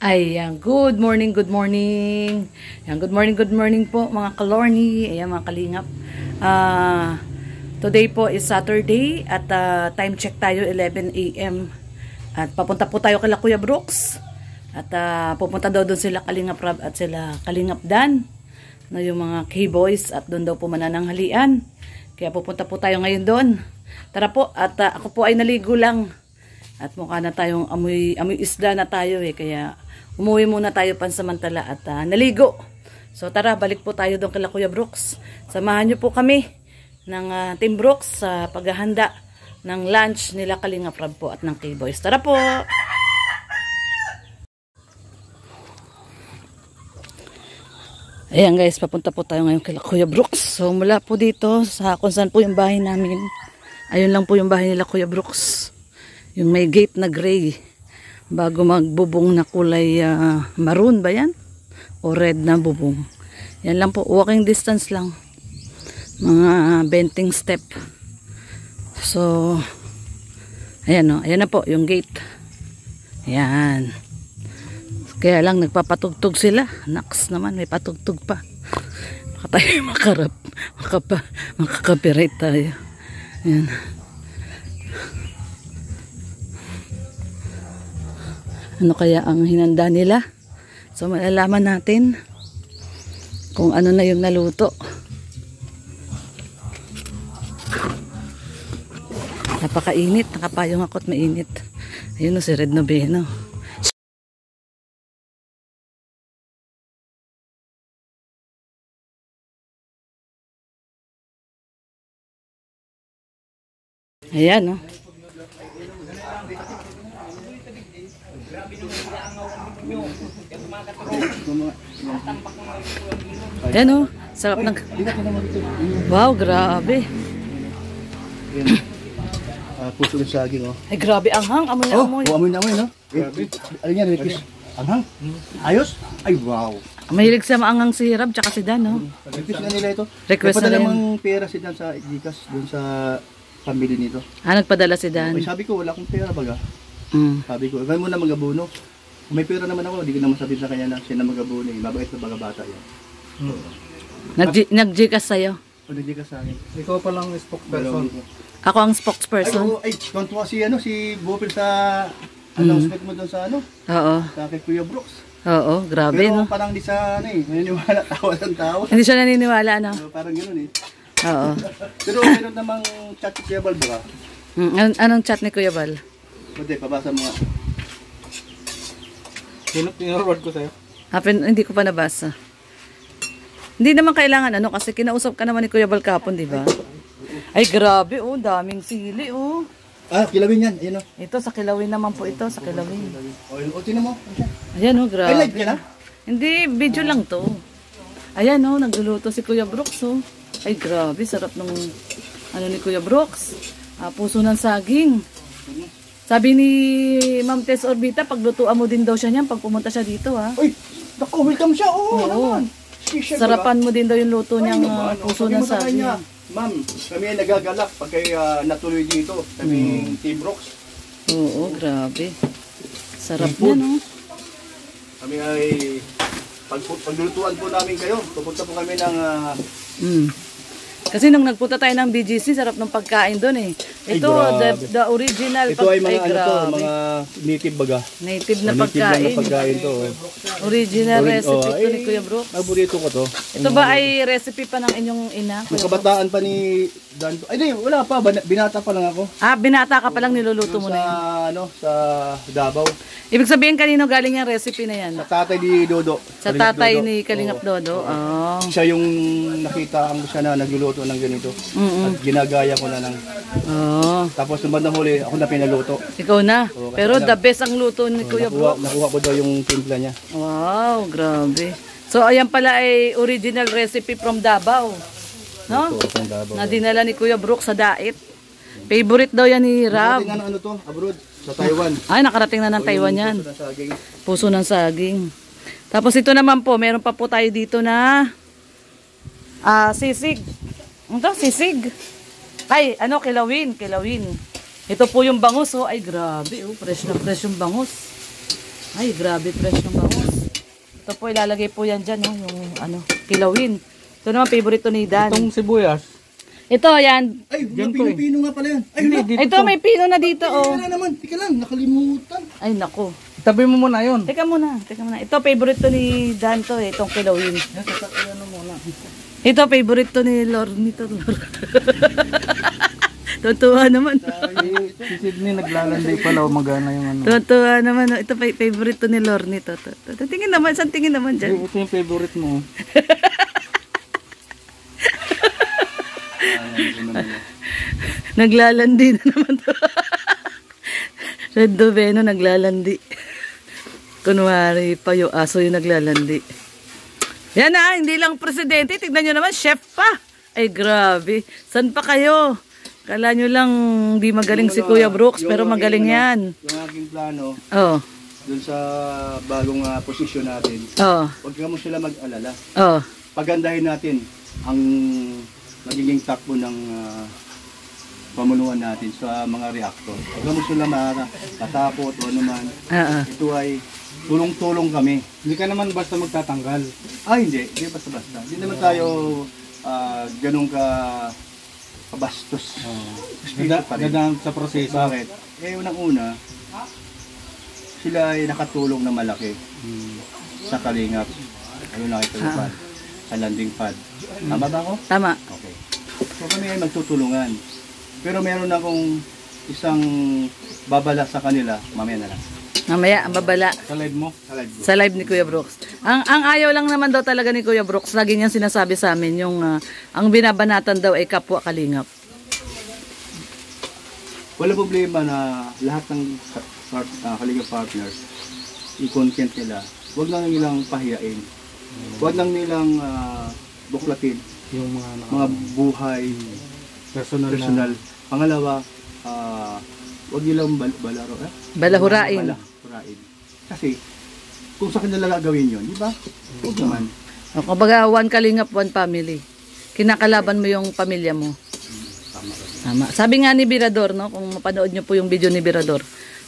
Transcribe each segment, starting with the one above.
Ayan, good morning, good morning. Ayan, good morning po mga kalorni. Ayan mga kalingap. Today po is Saturday at time check tayo 11 AM. At papunta po tayo kay Kuya Brooks. At pupunta daw doon sila Kalingap Rab at sila Kalingap Dan. Na yung mga K-boys at doon daw po manananghalian. Kaya pupunta po tayo ngayon doon. Tara po at ako po ay naligo lang. At mukha na tayong amoy isda na tayo kaya umuwi muna tayo pansamantala at naligo. So tara, balik po tayo doon kay Kuya Brooks. Samahan niyo po kami ng Team Brooks sa paghahanda ng lunch nila Kalingap Rab po at ng K-boys. Tara po! Ayan guys, papunta po tayo ngayon kay Kuya Brooks. So mula po dito sa kung saan po yung bahay namin. Ayun lang po yung bahay nila Kuya Brooks. Yung may gate na gray. Bago magbubong na kulay maroon ba yan? O red na bubong. Yan lang po. Walking distance lang. Mga benting step. So, ayan o. Ayan na po yung gate. Ayan. Kaya lang nagpapatugtog sila. Naks naman. May patugtog pa. Baka tayo makaka-copyright tayo. Ayan. Ano kaya ang hinanda nila? So malalaman natin kung ano na yung naluto. Napakainit, nakapayong ako at mainit. Ayun o si Red Noveno. Ayan o. Ayan o, sarap ng... Wow, grabe. Puso ng saging o. Ay grabe, anghang, amoy na amoy. Oh, amoy na amoy no? Ano yan, Rickis? Anghang? Ayos? Ay wow. Mahilig sa maanghang si Rab tsaka si Dan, no? Request na nila ito. Request na rin. Namang pera si Dan sa Gcash dun sa pamili nito. Nagpadala si Dan. Ay, sabi ko, wala akong pera baga. Sabi ko, gawin mo na mag-abono. Kung may pera naman ako, hindi ko naman sabihin sa kanya na siya na mag-abono. Mabait na baga bata yan. Nag-Gcash sa'yo? O, nag-Gcash sa akin. Ikaw pa lang spokesperson. Ako ang spokesperson. Ay, kontuwa si Bopil sa announcement mo doon sa Oo. sa kay Kuya Brooks. Oo, grabe, Pero no? parang di sa naniniwala, tawa ng tawa. Hindi siya naniniwala, no? So, parang gano'n Oo. Pero meron namang chat si Kuya Bal ba? Anong chat ni Kuya Bal? Pwede, pabasa mo nga. Tinurward ko sa'yo. Hindi ko pa nabasa. Hindi naman kailangan kasi kinausap ka naman ni Kuya Bal kapon, di ba? Ay grabe, daming sili, Kilawin yan, ayan o. Ito sa Kilawin naman po ito, sa Kilawin. O, tinan mo. Ayan grabe. Ay, live ka na? Hindi, video lang to. Ayan nagluluto si Kuya Brooks, Ay grabe, sarap ng ni Kuya Brooks. Puso ng saging. Sabi ni Ma'am Tess Orbita, paglutuan mo din daw siya niyan pag pumunta siya dito, Uy, naku, welcome siya. Oo, naman. Sarapan mo din daw yung luto niyang puso ng saging. Ma'am, kami ay nagagalak pag kayo natuloy dito. Kami Team Brooks. Oo, grabe. Sarap niya, no? Kami ay paglulutuan po namin kayo. Pupunta po kami ng... Kasi nung nagpunta tayo ng BGC, sarap ng pagkain doon Ito, the original. Ito ay mga mga native baga. Native na pagkain. To. Original recipe ito ni Kuya Brooks. Paborito ko to. Ito ba ay recipe pa ng inyong ina? Yung kabataan pa ni Dan. Ay di, wala pa. Binata pa lang ako. Binata ka pa lang, niluluto mo na yan. Sa Davao. Ibig sabihin kanino galing yung recipe na yan? Sa tatay ni Dodo. Sa tatay ni Kalingap Dodo? Siya yung nakita ko siya na nagluluto ng ganito. At ginagaya ko na ng... Tapos nung bandang huli, ako na pinaluto. Ikaw na? Pero the best ang luto ni Kuya Brooks. Nakuha ko daw yung timpla niya. Wow, grabe. So ayan pala ay original recipe from Davao. No? Na dinala ni Kuya Brooks sa diet. Favorite daw yan ni Rab. Nakarating to, abroad, sa Taiwan. Ay, nakarating na ng Taiwan yan. Puso ng saging. Tapos ito naman po, meron pa po tayo dito na sisig. Ito, sisig. Ay, kilawin. Ito po yung bangus, Ay, grabe, fresh na fresh yung bangus. Ay, grabe fresh ng bangus. Ito po, ilalagay po yan dyan, oh, yung kilawin. Ito naman, favorite to ni Dan. Itong sibuyas. Ito, yan. Ay, pino nga pala yan. Ay, Hindi, dito Ito, may pino na dito, oh. wala naman. Tika lang, nakalimutan. Ay, nako. Tabi mo muna yun. Teka muna. Ito, favorite to ni Dan to, itong kilawin. Ito, favorite to ni Lord nito. Tutuwa naman. Si Sydney naglalanday pala, magana yung ano. Tutuwa naman. Ito, favorite to ni Lord nito. Tingin naman, saan tingin naman dyan? Ito yung favorite mo. Naglalandi na naman to. Red Doveno naglalandi. Kunwari pa yung aso yung naglalandi. Yan na, hindi lang presidente. Tignan nyo naman, chef pa. Ay, grabe. San pa kayo? Kala nyo lang di magaling si Kuya Brooks, pero magaling yan. Yung aking plano, Oh. dun sa bagong posisyon natin, Oh. huwag ka mo sila mag-alala. Oh. Pagandahin natin ang magiging takbo ng pamunuan natin sa mga reactor. Huwag mo sila makatakot o anuman. Ito ay tulong-tulong kami. Hindi ka naman basta magtatanggal. Hindi basta-basta. Hindi naman tayo ganun kabastos. Gadaan sa proseso. Bakit? Unang-una, sila ay nakatulong na malaki sa kalingap. Ano na ito yung pad? Sa landing pad. Tama ba ako? Tama. Okay. So kami ay magtutulungan. Pero meron akong isang babala sa kanila, mamaya na lang. Mamaya, ang babala. Sa live mo? Sa live ni Kuya Brooks. Ang ayaw lang naman daw talaga ni Kuya Brooks, lagi niyang sinasabi sa amin, yung ang binabanatan daw ay kapwa kalingap. Wala problema na lahat ng kalingap partners, i-content nila. Huwag lang nilang pahiyain. Huwag lang nilang buklatin Yung mga buhay personal. Pangalawa, huwag nilang Balahurain. Kasi, kung sa kanila gagawin yun, di ba? Huwag naman. Kumbaga, one kalingap, one family. Kinakalaban mo yung pamilya mo. Tama. Sabi nga ni Birador, no, kung mapanood nyo po yung video ni Birador,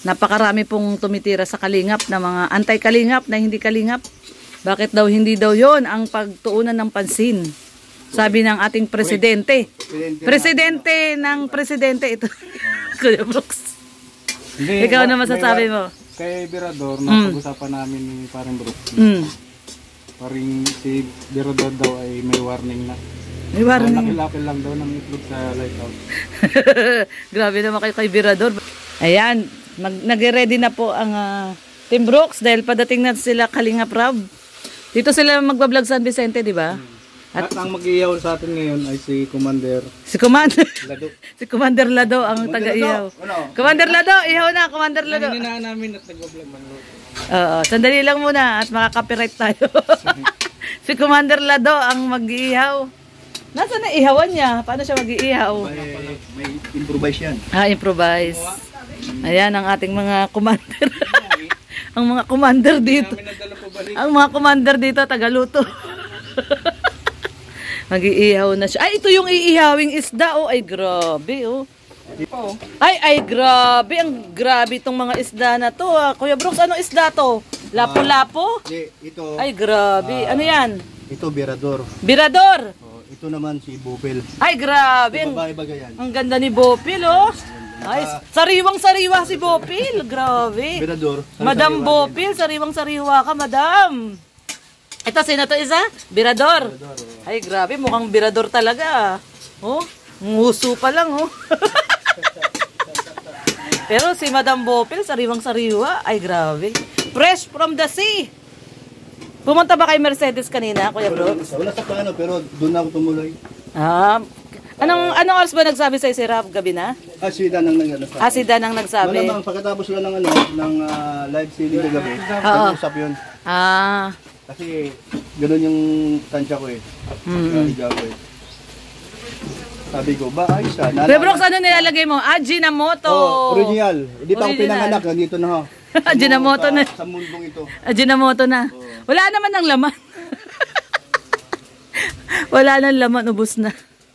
napakarami pong tumitira sa kalingap na mga anti-kalingap na hindi kalingap. Bakit daw hindi daw yon ang pagtuunan ng pansin? Sabi ng ating presidente. Presidente ng presidente ito. Kuya Brooks. Hindi, Ikaw na masasabi mo? Kay Birador, napag-usapan namin ni parang Brooks. Parang si Birador daw ay may warning na. May warning. Nakilapil lang daw ng itlog sa lighthouse. Grabe naman kayo kay Birador. Ayan, nag-ready na po ang Team Brooks dahil padating na sila Kalingap Rab. Dito sila magbablog San Vicente, di ba? At ang mag-iyaw sa atin ngayon ay si Commander Lado. Si Commander Lado ang taga-ihaw. Commander Lado, ihaw na, Commander Lado. Hininaan namin at nag-vlog man. Oo, sandali lang muna at makaka-copyright tayo. Si Commander Lado ang mag-iihaw. Nasaan na ihawan niya? Paano siya mag-iihaw? May improvise yan. Improvise. Ayan ang ating mga commander. Ang mga commander dito. Ang mga commander dito, tagaluto. Mag-iihaw na siya. Ay, ito yung iihawing isda. Oh, ay grabe, oh. Ay, grabe. Ang grabe itong mga isda na to. Kuya Brooks, ano isda to? Lapo-lapo? Ito. Ay, grabe. Ano yan? Ito, Birador. Birador? Ito naman si Bupil. Ay, grabe. Babae-bagay yan. Ang ganda ni Bopil, oh. Ay, sariwang-sariwa si Bopil. Grabe. Birador. Madam Bopil, sariwang-sariwa ka, madam. Ito, sino to isa? Birador. Ay, grabe. Mukhang birador talaga. Oh, nguso pa lang, oh. Pero si Madam Bopil, sariwang-sariwa. Ay, grabe. Fresh from the sea. Pumunta ba kay Mercedes kanina, Kuya Brooks? Wala sa plano, pero doon na ako tumuloy. Anong oras ba nagsabi sa'yo si Rap? Gabi na? Si Dan ang nagsabi. Si Dan ang nagsabi. Malamang pagkatapos sila ng live streaming kagabi, nag-usap yun. Kasi gano'n yung tansya ko eh. Higa ko eh. Sabi ko, ba ayos ah. Kuya Brooks, ano nilalagay mo? Ajinomoto. Original. Hindi pa ako pinanganak, nandito na ho. Ajinomoto na. Sa mundong ito. Ajinomoto na. Wala naman ng laman. Wala nang laman, ubos na.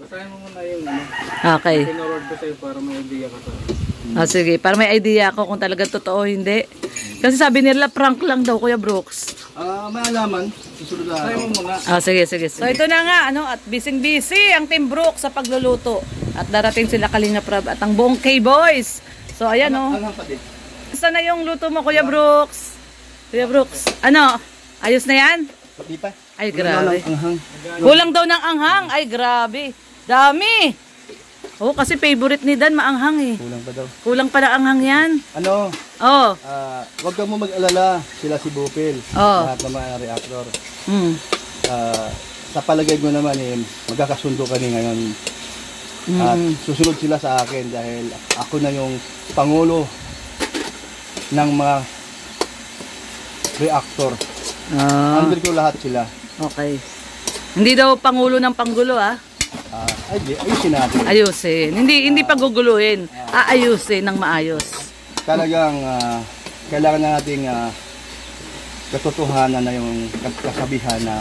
Basahin mo muna yung ano. Okay. Pinoroad ko sa'yo para may idea ka sa. Sige, para may idea ako kung talagang totoo o hindi. Kasi sabi nila prank lang daw, Kuya Brooks. Maalaman, susunod na araw. Sige. So ito na nga, at busy ang Team Brooks sa pagluluto. At darating sila Kalingap Rab at ang buong K-Boys. So ayan Saan na yung luto mo, Kuya Brooks? Kuya Brooks, ayos na yan? Pati pa. Ay, grabe. Anghang. Kulang daw ng anghang. Ay, grabe. Dami. Kasi favorite ni Dan, maanghang eh. Kulang pa daw. Kulang pa na anghang yan. Wag kang mo mag-alala. Sila si Bupil. Lahat ng mga reactor. Sa palagay mo naman magkakasundo kami ngayon. At susunod sila sa akin dahil ako na yung pangulo ng mga reactor. Under ko lahat sila. Okay. Hindi daw pangulo ng panggulo Ayusin natin. Ayusin. Hindi paguguluhin. Aayusin ng maayos. Talagang kailangan na nating katotohanan na yung kasabihan na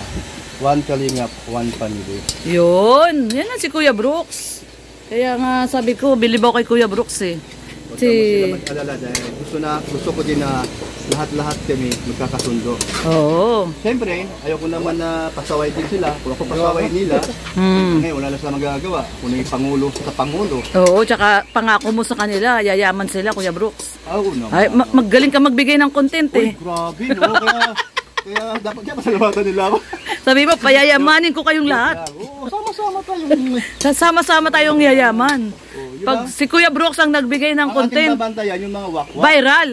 one kalingap, one family. Yun. Yan na si Kuya Brooks. Kaya nga sabi ko, bilib ako kay Kuya Brooks eh. Huwag ka mo sila mag-alala dahil gusto ko din na lahat-lahat kami magkakasundo. Oo. Siyempre, ayoko naman na pasaway din sila. Kung ako pasaway nila, ngayon wala na sila magagawa. Kung yung pangulo sa pangulo. Oo, tsaka pangako mo sa kanila, yayaman sila, Kuya Brooks. Oo naman. Ay, magaling ka magbigay ng content eh. Uy, grabe, no? Kaya dapat kaya pasalamatan nila ako. Sabi mo, payayamanin ko kayong lahat. Oo, sama-sama tayong... Sama-sama tayong yayaman. Pag si Kuya Brooks ang nagbigay ng content, ang ating babantayan yung mga wakwak. viral.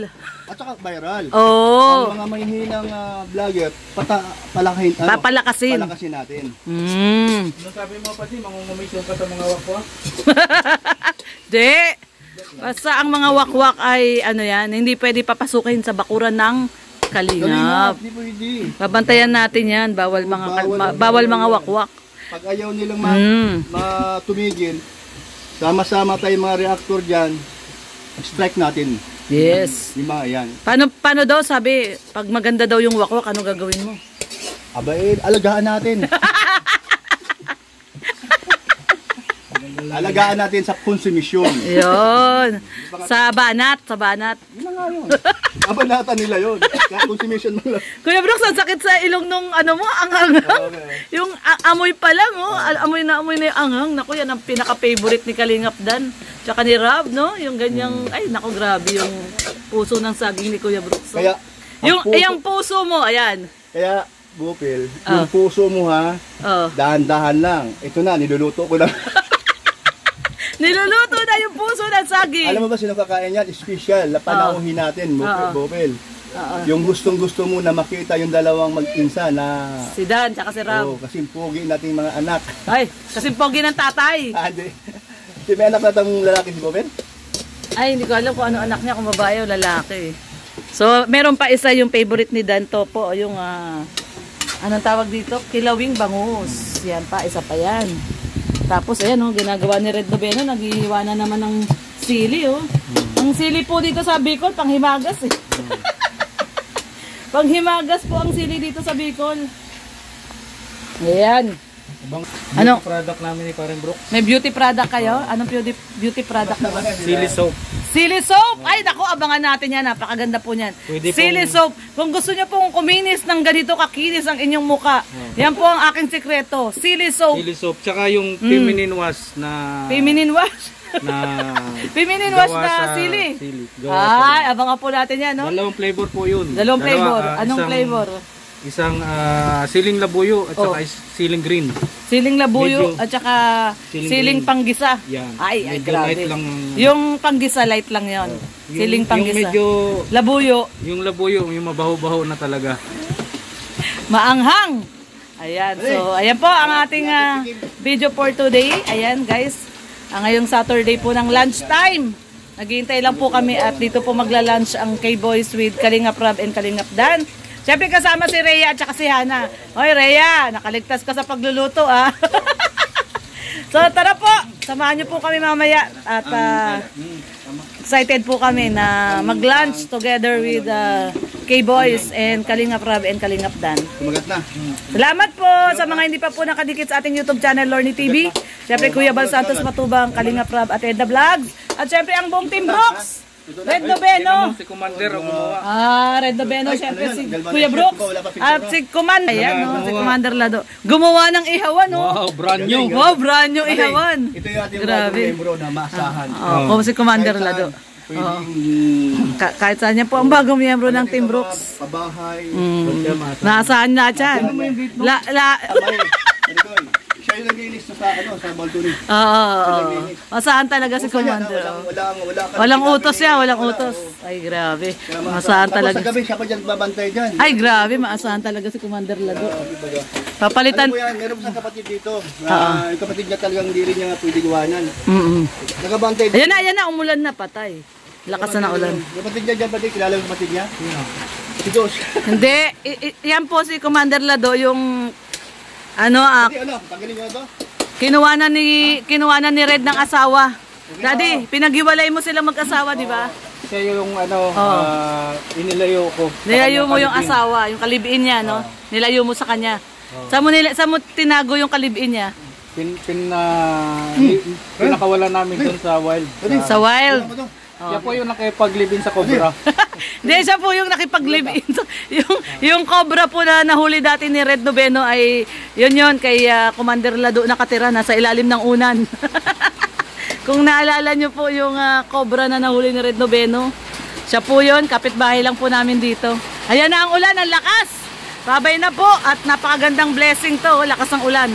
At saka viral. Oo. Ang mga mahihinang vlogger, palakasin natin. Nung sabi mo pa mangungumisyon ka sa mga wakwak? Di. Basta ang mga wakwak ay hindi pwede papasukin sa bakuran ng Kalingap. Di pwede. Babantayan natin yan. Bawal mga wakwak. Pag ayaw nilang matumigil, sama-sama tayong mga reactor dyan, strike natin. Yes. Yung mga yan. Paano daw sabi, pag maganda daw yung wakwak, ano gagawin mo? Alagaan natin. Alagaan natin sa konsumisyon. Yun. Sa banat. Yun na nga yun. Kabanatan nila yun. Kaya konsumisyon mo lang. Kuya Brooks, ang sakit sa ilong nung anghang. Okay. Yung amoy pa lang, amoy na yung anghang. Naku, yan ang pinaka-favorite ni Kalingap Dan. Tsaka ni Rab, no? Yung ganyang, grabe yung puso ng saging ni Kuya Brooks. So, kaya, yung puso mo, ayan. Kaya, Bupil, yung puso mo dahan-dahan lang. Ito na, niluluto ko lang. Niluluto na yung puso ng saging. Alam mo ba sino kakain yan? Special, panauhin natin, Bupil. Yung gustong-gusto mo na makita yung dalawang mag-insa na... Si Dan, tsaka si Rab. Kasing pogi nating mga anak. Ay, kasing pogi ng tatay. Hindi. Di may anak na itong lalaki si Bupil? Ay, hindi ko alam kung ano anak niya, kung babae o lalaki. So, meron pa isa yung favorite ni Dan Topo, yung... anong tawag dito? Kilawing bangus. Yan pa, isa pa yan. Tapos ayan ginagawa ni Red Noveno, naghihiwa na naman ng sili Ang sili po dito sa Bicol, panghimagas eh. Panghimagas po ang sili dito sa Bicol. Ayan. Ano? Product namin ni Karen Brooks. May beauty product kayo? Anong beauty product naman? Sili soap. Sili soap! Ay, naku, abangan natin yan. Napakaganda po niyan. Sili soap. Kung gusto niyo pong kuminis ng ganito kakinis ang inyong muka, yan po ang aking sekreto. Sili soap. Sili soap. Tsaka yung feminine wash na... Feminine wash? Feminine wash na sili. Ay, abangan po natin yan, no? Dalawang flavor po yun. Dalawang flavor. Anong flavor? Isang siling labuyo at saka siling green. Siling labuyo at saka siling panggisa. Yan. Ay, grabe. Light lang. Yung panggisa light lang 'yon. Siling panggisa. Yung medyo labuyo. Yung labuyo, yung mabaho-baho na talaga. Maanghang. Ayan. So, ayan po ang ating video for today. Ayan, guys. Ngayong Saturday po ng lunchtime. Naghihintay lang po kami at dito po magla-lunch ang K-Boys with Kalingap Rab and Kalingap Dan. Siyempre kasama si Rhea at saka si Hana. Hoy Rhea, nakaligtas ka sa pagluluto So tara po, samahan niyo po kami mamaya at excited po kami na mag-lunch together with K-Boys and Kalingap Rab and Kalingap Dan. Kumagat na. Salamat po sa mga hindi pa po nakadikit sa ating YouTube channel Lorny TV. Siyempre Kuya Bal Santos Matubang, Kalingap Rab at Edna Vlogs. At syempre ang buong Team Brooks. Red Noveno. Si Commander ang gumawa. Red Noveno, syempre si Galvan Kuya na Brooks. shirt ko, wala pa picture, At si Commander, ayan, no? Si Commander Lado. Gumawa ng ihawan, no? Wow, brand new. Wow, brand new ihawan. Ito yung ating Grabe. bagong membro na maasahan. Oh, si Commander Lado. Pwedeng Kahit saan niya po ang bagong miyembro ng Team Brooks. pabahay. Nasaan na dyan? Siya yung naglinis sa sa balcony. Masahan talaga si Commander. Walang utos siya, walang utos. Ay, grabe. Masahan talaga. Tapos sa gabi, siya pa dyan babantay dyan. Ay, grabe. Maasahan talaga si Commander Lado. Papalitan. Ano po yan, meron po isang kapatid dito. Yung kapatid niya talagang hindi rin niya pwede gawanan. Nagabantay dito. Ayan na, umulan na, patay. Lakas na ng ulan. Yung kapatid niya dyan, pati kilala yung kapatid niya? Si Dos. Hindi, yan po si Commander Lado, yung Pati tanggalin niyo na to? kinuha na ni Red ng asawa. Daddy, pinaghiwalay mo silang mag-asawa, di ba? Siya yung inilayo ko. Nilayo mo yung asawa, yung kalibiin niya, no? Nilayo mo sa kanya. Saan mo tinago yung kalibiin niya? Pinakawalan namin dun sa wild. Sa wild. Siya po yung nakipag-live-in sa Cobra. Hindi, siya po yung nakipag-live-in. yung Cobra po na nahuli dati ni Red Noveno ay yun kay Commander Lado nakatira nasa ilalim ng unan. Kung naalala nyo po yung Cobra na nahuli ni Red Noveno, siya po yun, kapitbahay lang po namin dito. Ayan na ang ulan, ang lakas! Babay na po at napakagandang blessing to, lakas ng ulan.